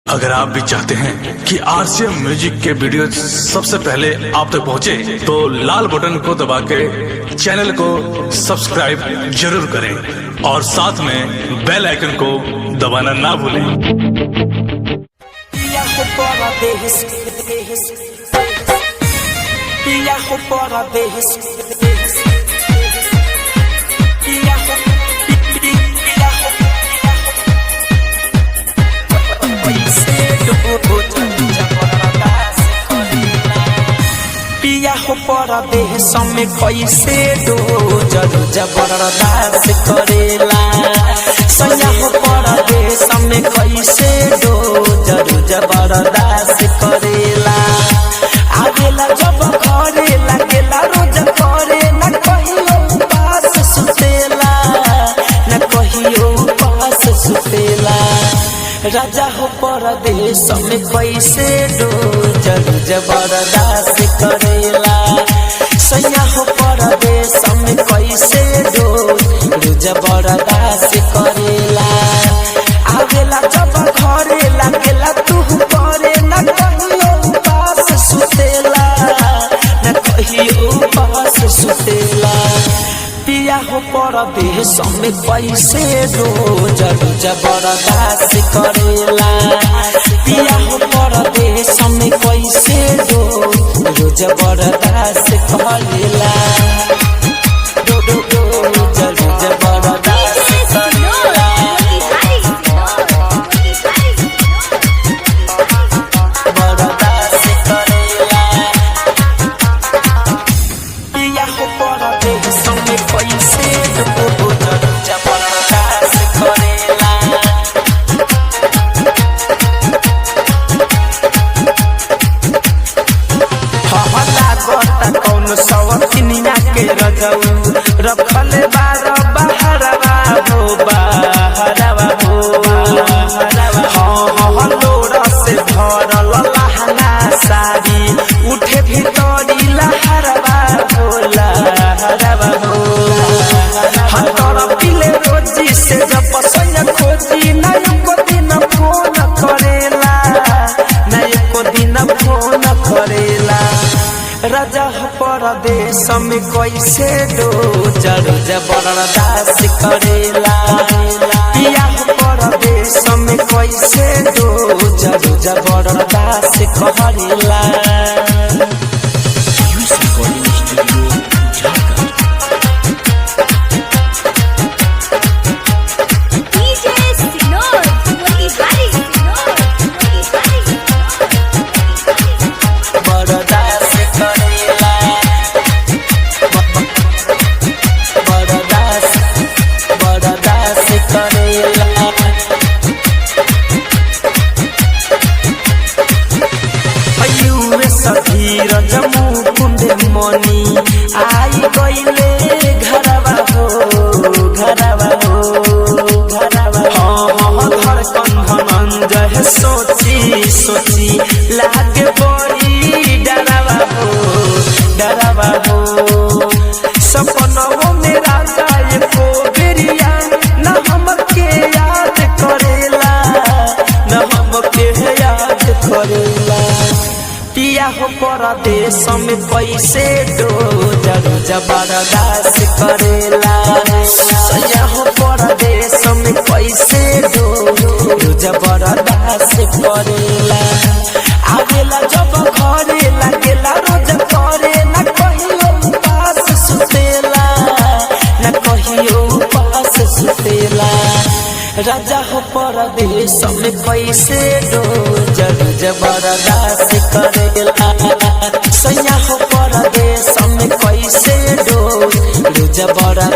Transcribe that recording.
अगर आप भी चाहते हैं कि आरसीएम म्यूजिक के वीडियो सबसे पहले आप तक पहुंचे, तो लाल बटन को दबा के चैनल को सब्सक्राइब जरूर करें और साथ में बेल आइकन को दबाना ना भूलें। पिया हो परदेश में कैसे डो जरूर जबरदस्त करेला। सैया हो परदेश में कैसे डो जरूर जबरदस्त करेला। आवेला जब घरे लगेला रोज करे न कहियो पास सुतेला, न कहियो पास सुतेला। राजा हो परदेश में कैसे डो जरूर जबरदस्त करेला। सैया हो परदेश में कैसे डो जबरदस्त करेला। आवेला जब घरे लगेला तू करे न कहियो पास सुतेला, न कहियो पास सुतेला। पिया हो परदेश में कैसे रोज जबरदस्त करेला। पिया हो परदेश में कैसे रोज जबरदस्त करेला। रखल बार बहरवा हो बहरवा हो लोरा से भरल लहंगा साड़ी उठे भीतरी लहरवा हो लहरवा हो। हर पिले रोजी से जब पसंद खोजी न एको दिन फोन करेला, न एको दिन फोन करेला। राजा परदेश में कैसे डो जरूर जबरदस्त करेला। पिया परदेश में कैसे डो जरूर जबरदस्त करेला। जमू कुंड मनी आई गईले घरवा हो घरवा हो घरवा हो। धड़कन धनंजय सोची सोची लागे बड़ी डरवा हो डरवा हो। सपनों में राजा एको बेरिया न हमके याद करेला, न हमके याद करेला। पिया हो परदेश में कैसे डो जरूर जबरदस्त करेला। सैया हो परदेश में कैसे डो जबरदस्त करेला। आवेला जब घरे लगेला रोज करे न कहियो पास सुतेला, न कहियो पास सुतेला। राजा हो परदेश में कैसे डो जरूर जबरदस्त करेला। सैया हो परदेश में कैसे डो जबरदस्त